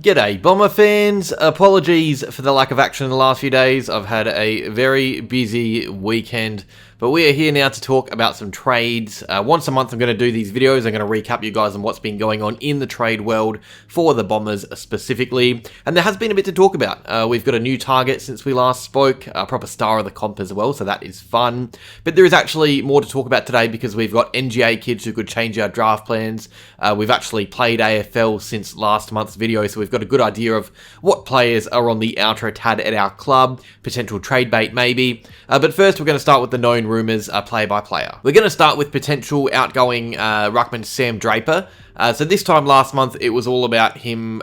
G'day Bomber fans, apologies for the lack of action in the last few days. I've had a very busy weekend, but we are here now to talk about some trades. Once a month I'm going to do these videos. I'm going to recap you guys on what's been going on in the trade world for the Bombers specifically, and there has been a bit to talk about. We've got a new target since we last spoke, a proper star of the comp as well, so that is fun. But there is actually more to talk about today because we've got NGA kids who could change our draft plans. We've actually played AFL since last month's video, so we've got a good idea of what players are on the outer tad at our club, potential trade bait maybe. But first we're going to start with the known rumours player by player. We're going to start with potential outgoing ruckman Sam Draper. So this time last month it was all about him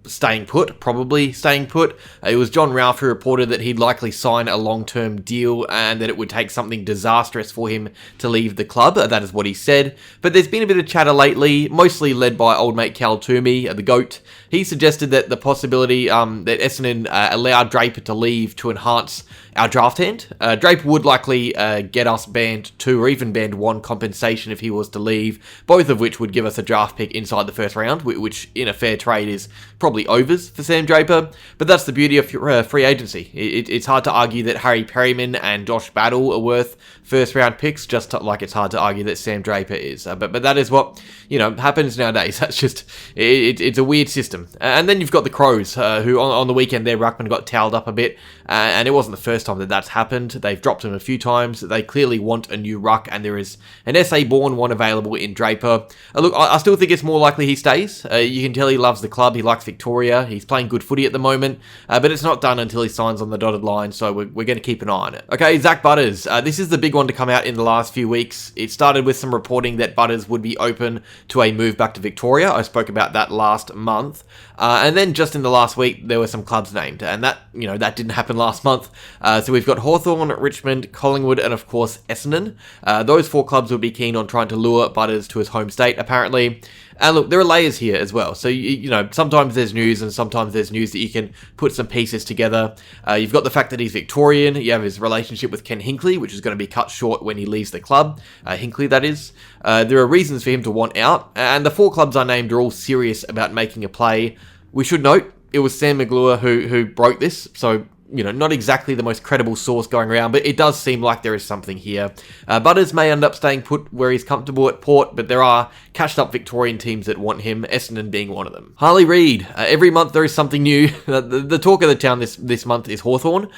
staying put, probably staying put. It was John Rowell who reported that he'd likely sign a long-term deal and that it would take something disastrous for him to leave the club. That is what he said. But there's been a bit of chatter lately, mostly led by old mate Cal Toomey, the GOAT. He suggested that the possibility that Essendon allowed Draper to leave to enhance our draft hand. Draper would likely get us band 2 or even band 1 compensation if he was to leave, both of which would give us a draft pick inside the first round, which in a fair trade is probably overs for Sam Draper. But that's the beauty of free agency. It's hard to argue that Harry Perryman and Josh Battle are worth first round picks, just like it's hard to argue that Sam Draper is. But that is what happens nowadays. That's just it's a weird system. And then you've got the Crows, who on the weekend their ruckman got towelled up a bit, and it wasn't the first time that's happened. They've dropped him a few times. They clearly want a new ruck, and there is an SA-born one available in Draper. Look, I still think it's more likely he stays. You can tell he loves the club. He likes Victoria. He's playing good footy at the moment, but it's not done until he signs on the dotted line, so we're going to keep an eye on it. Okay, Zak Butters. This is the big one to come out in the last few weeks. It started with some reporting that Butters would be open to a move back to Victoria. I spoke about that last month. And then just in the last week, there were some clubs named, and that didn't happen last month. So we've got Hawthorn, Richmond, Collingwood, and of course Essendon. Those 4 clubs would be keen on trying to lure Butters to his home state, apparently. And look, there are layers here as well. So, sometimes there's news and sometimes there's news that you can put some pieces together. You've got the fact that he's Victorian. You have his relationship with Ken Hinkley, which is going to be cut short when he leaves the club. Hinkley, that is. There are reasons for him to want out. And the 4 clubs I named are all serious about making a play. We should note, it was Sam McGlure who broke this. So, not exactly the most credible source going around, but it does seem like there is something here. Butters may end up staying put where he's comfortable at Port, but there are cashed-up Victorian teams that want him, Essendon being one of them. Harley Reid. Every month there is something new. The talk of the town this month is Hawthorn,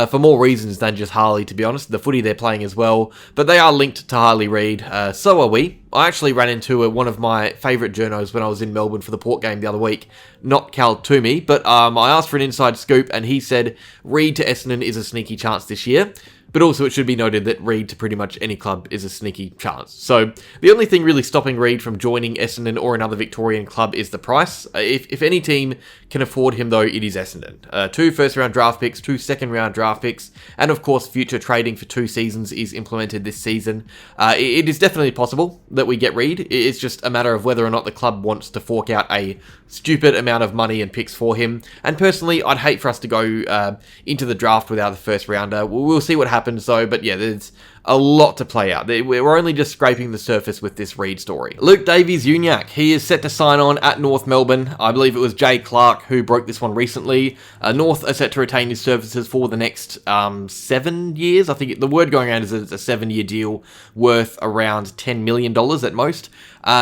for more reasons than just Harley, to be honest. The footy they're playing as well, but they are linked to Harley Reid. So are we. I actually ran into one of my favourite journos when I was in Melbourne for the Port game the other week. Not Cal Toomey, but I asked for an inside scoop and he said Reid to Essendon is a sneaky chance this year. But also it should be noted that Reid to pretty much any club is a sneaky chance. So the only thing really stopping Reid from joining Essendon or another Victorian club is the price. If any team can afford him though, it is Essendon. 2 first round draft picks, 2 second round draft picks, and of course future trading for 2 seasons is implemented this season. It is definitely possible that we get Reid. It's just a matter of whether or not the club wants to fork out a stupid amount of money and picks for him. And personally, I'd hate for us to go into the draft without the first rounder. We'll see what happens though, but yeah, there's a lot to play out. We're only just scraping the surface with this Reid story. Luke Davies-Uniacke, he is set to sign on at North Melbourne. I believe it was Jay Clark who broke this one recently. North are set to retain his services for the next 7 years. I think the word going around is that it's a 7-year deal worth around $10 million at most.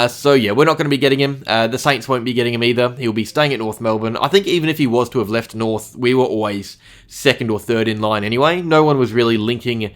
So yeah, we're not going to be getting him. The Saints won't be getting him either. He'll be staying at North Melbourne. I think even if he was to have left North, we were always second or third in line anyway. No one was really linking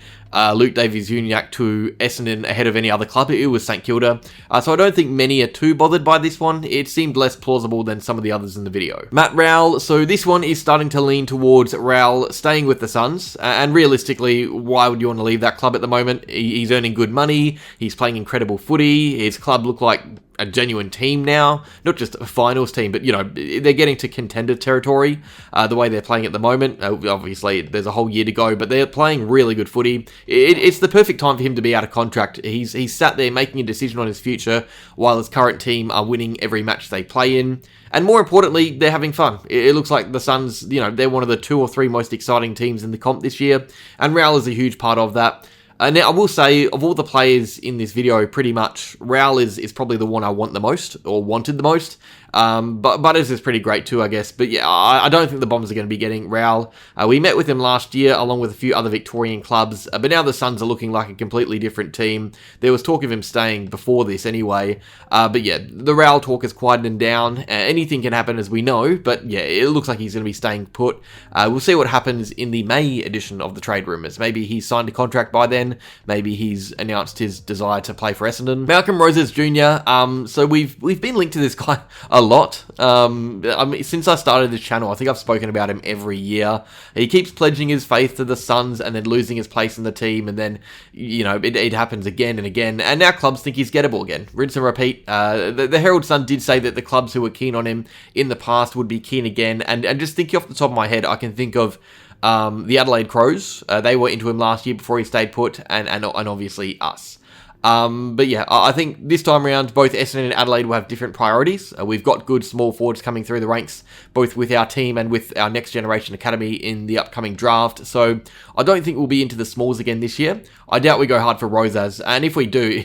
Luke Davies-Uniacke to Essendon ahead of any other club. It was St Kilda. So I don't think many are too bothered by this one. It seemed less plausible than some of the others in the video. Matt Rowell. So this one is starting to lean towards Rowell staying with the Suns. And realistically, why would you want to leave that club at the moment? He's earning good money. He's playing incredible footy. His club look like a genuine team now, not just a finals team, but they're getting to contender territory the way they're playing at the moment. Obviously there's a whole year to go, but they're playing really good footy. It's the perfect time for him to be out of contract. He's sat there making a decision on his future while his current team are winning every match they play in. And more importantly, they're having fun. It looks like the Suns, they're one of the 2 or 3 most exciting teams in the comp this year, and Rowell is a huge part of that. Now, I will say, of all the players in this video, pretty much, Rowell is probably the one I want the most, or wanted the most. But Butters is pretty great too, I guess. But yeah, I don't think the Bombers are going to be getting Rowell. We met with him last year, along with a few other Victorian clubs. But now the Suns are looking like a completely different team. There was talk of him staying before this anyway. But yeah, the Rowell talk is quietening down. Anything can happen, as we know. But yeah, it looks like he's going to be staying put. We'll see what happens in the May edition of the Trade Rumours. Maybe he's signed a contract by then. Maybe he's announced his desire to play for Essendon. Malcolm Rosas Jr. So we've been linked to this guy a lot. I mean, since I started this channel, I think I've spoken about him every year. He keeps pledging his faith to the Suns and then losing his place in the team, and then, you know, it happens again and again. And now clubs think he's gettable again. Rinse and repeat. The Herald Sun did say that the clubs who were keen on him in the past would be keen again. And just thinking off the top of my head, I can think of the Adelaide Crows. They were into him last year before he stayed put, and obviously us. But yeah, I think this time around, both Essendon and Adelaide will have different priorities. We've got good small forwards coming through the ranks, both with our team and with our next generation academy in the upcoming draft. So I don't think we'll be into the smalls again this year. I doubt we go hard for Rosas, and if we do,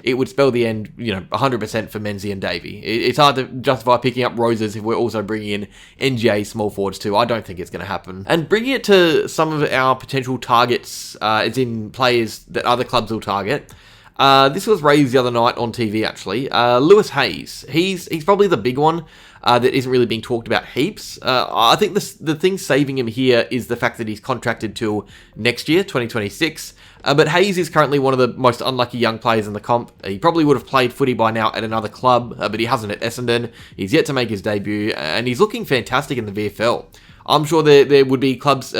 it would spell the end, 100% for Menzies and Davey. It's hard to justify picking up Rosas if we're also bringing in NGA small forwards too. I don't think it's going to happen. And bringing it to some of our potential targets, as in players that other clubs will target. This was raised the other night on TV, actually. Lewis Hayes. He's probably the big one that isn't really being talked about heaps. I think the thing saving him here is the fact that he's contracted till next year, 2026. But Hayes is currently one of the most unlucky young players in the comp. He probably would have played footy by now at another club, but he hasn't at Essendon. He's yet to make his debut, and he's looking fantastic in the VFL. I'm sure there would be clubs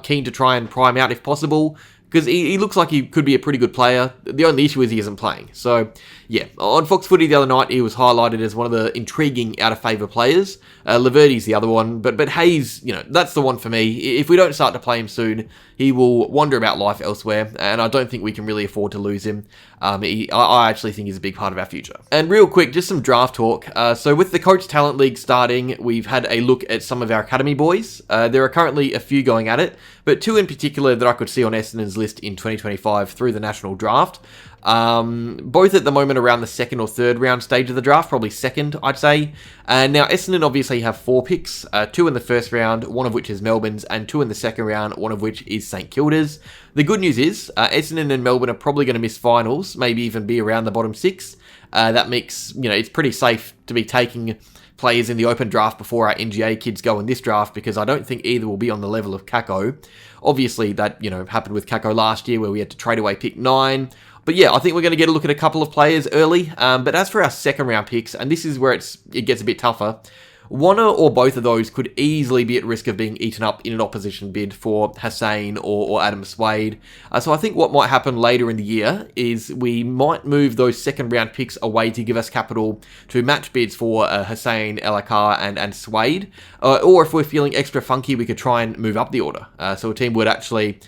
keen to try and pry him out if possible, because he looks like he could be a pretty good player. The only issue is he isn't playing. So, yeah, on Fox Footy the other night, he was highlighted as one of the intriguing out-of-favour players. Laverty's the other one, but Hayes, that's the one for me. If we don't start to play him soon, he will wander about life elsewhere, and I don't think we can really afford to lose him. I actually think he's a big part of our future. And real quick, just some draft talk. So with the Coach Talent League starting, we've had a look at some of our academy boys. There are currently a few going at it, but two in particular that I could see on Essendon's list in 2025 through the national draft. Both at the moment around the second or third round stage of the draft, probably second, I'd say. Now, Essendon obviously have 4 picks, 2 in the first round, one of which is Melbourne's, and 2 in the second round, one of which is St Kilda's. The good news is, Essendon and Melbourne are probably going to miss finals, maybe even be around the bottom 6. That makes, it's pretty safe to be taking players in the open draft before our NGA kids go in this draft, because I don't think either will be on the level of Kako. Obviously, that, happened with Kako last year, where we had to trade away pick 9. But yeah, I think we're going to get a look at a couple of players early. But as for our second round picks, and this is where it gets a bit tougher, one or both of those could easily be at risk of being eaten up in an opposition bid for Hussein or Adam Swade. So I think what might happen later in the year is we might move those second round picks away to give us capital to match bids for Hussein, Elakar and Swade. Or if we're feeling extra funky, we could try and move up the order. So a team would actually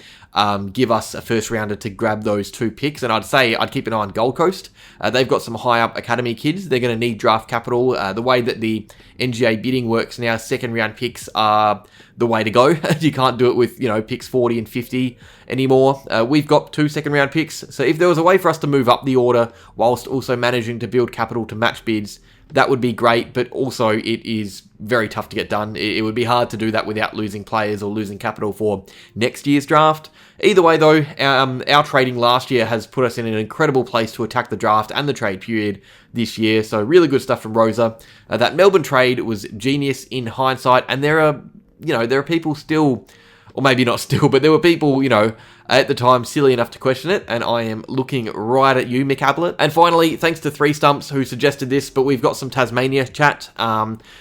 give us a first rounder to grab those 2 picks, and I'd say I'd keep an eye on Gold Coast. They've got some high up academy kids. They're going to need draft capital. The way that the NGA bidding works now, second round picks are the way to go. You can't do it with picks 40 and 50 anymore. We've got 2 second round picks, so if there was a way for us to move up the order whilst also managing to build capital to match bids, that would be great, but also it is very tough to get done. It would be hard to do that without losing players or losing capital for next year's draft. Either way, though, our trading last year has put us in an incredible place to attack the draft and the trade period this year, so really good stuff from Rosa. That Melbourne trade was genius in hindsight, and there are people still, or maybe not still, but there were people, at the time silly enough to question it, and I am looking right at you, Mick Ablett. And finally, thanks to 3 Stumps who suggested this, but we've got some Tasmania chat.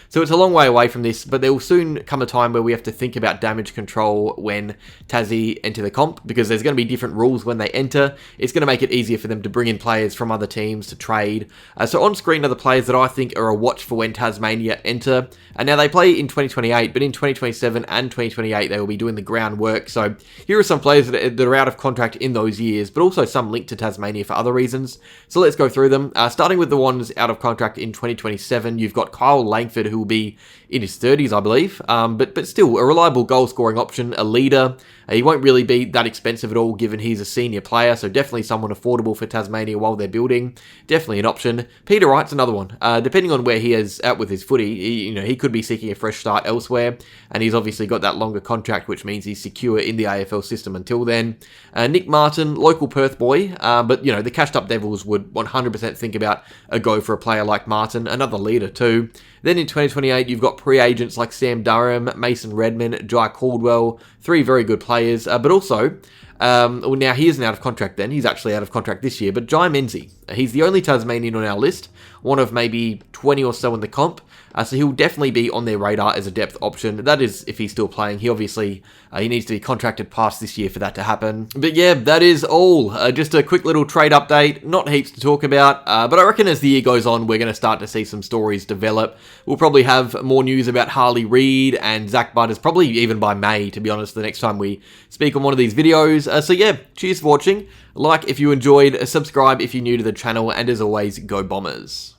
So it's a long way away from this, but there will soon come a time where we have to think about damage control when Tassie enter the comp, because there's going to be different rules when they enter. It's going to make it easier for them to bring in players from other teams to trade. So on screen are the players that I think are a watch for when Tasmania enter. And now they play in 2028, but in 2027 and 2028 they will be doing the groundwork. So here are some players that that are out of contract in those years, but also some linked to Tasmania for other reasons. So let's go through them. Starting with the ones out of contract in 2027, you've got Kyle Langford, who will be in his 30s, I believe, but still a reliable goal-scoring option, a leader. He won't really be that expensive at all, given he's a senior player, so definitely someone affordable for Tasmania while they're building. Definitely an option. Peter Wright's another one. Depending on where he is at with his footy, he could be seeking a fresh start elsewhere, and he's obviously got that longer contract, which means he's secure in the AFL system until then. Nick Martin, local Perth boy, but the cashed-up Devils would 100% think about a go for a player like Martin, another leader too. Then in 2028, you've got pre-agents like Sam Durham, Mason Redman, Jai Caldwell, three very good players, but also, now he isn't out of contract then, he's actually out of contract this year, but Jai Menzies, he's the only Tasmanian on our list, one of maybe 20 or so in the comp, so he'll definitely be on their radar as a depth option. That is if he's still playing. He obviously, he needs to be contracted past this year for that to happen. But yeah, that is all. Just a quick little trade update, not heaps to talk about, but I reckon as the year goes on, we're going to start to see some stories develop. We'll probably have more news about Harley Reid and Zak Butters, probably even by May, to be honest, the next time we speak on one of these videos. So yeah, cheers for watching. Like if you enjoyed, subscribe if you're new to the channel, and as always, go Bombers.